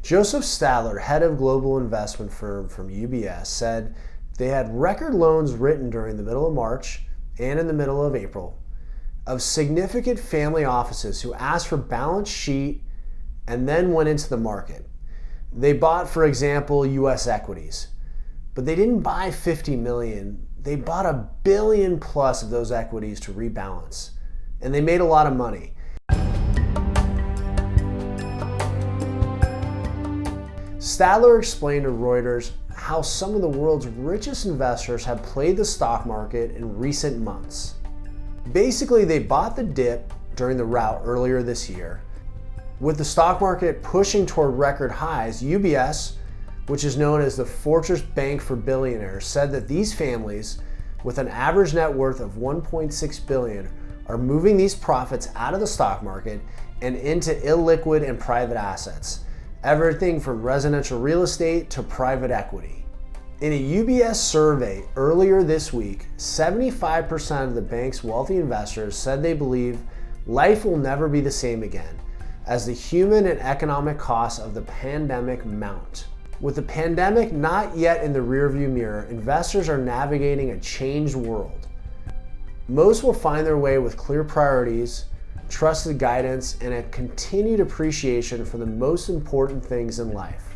Josef Stadler, head of global investment firm from UBS, said they had record loans written during the middle of March and in the middle of April of significant family offices who asked for balance sheet and then went into the market. They bought, for example, US equities, but they didn't buy 50 million. They bought $1 billion plus of those equities to rebalance, and they made a lot of money. Staedler explained to Reuters how some of the world's richest investors have played the stock market in recent months. Basically, they bought the dip during the rout earlier this year. With the stock market pushing toward record highs, UBS, which is known as the Fortress Bank for Billionaires, said that these families with an average net worth of $1.6 billion are moving these profits out of the stock market and into illiquid and private assets. Everything from residential real estate to private equity. In a UBS survey earlier this week, 75% of the bank's wealthy investors said they believe life will never be the same again as the human and economic costs of the pandemic mount. With the pandemic not yet in the rearview mirror, investors are navigating a changed world. Most will find their way with clear priorities, trusted guidance, and a continued appreciation for the most important things in life.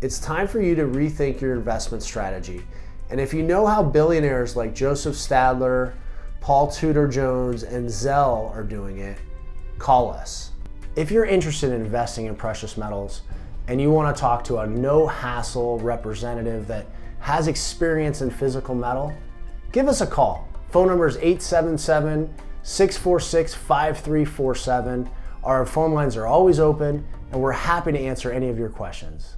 It's time for you to rethink your investment strategy. And if you know how billionaires like Josef Stadler, Paul Tudor Jones, and Zell are doing it, call us. If you're interested in investing in precious metals and you want to talk to a no-hassle representative that has experience in physical metal, give us a call. Phone number is 877-646-5347. Our phone lines are always open, and we're happy to answer any of your questions.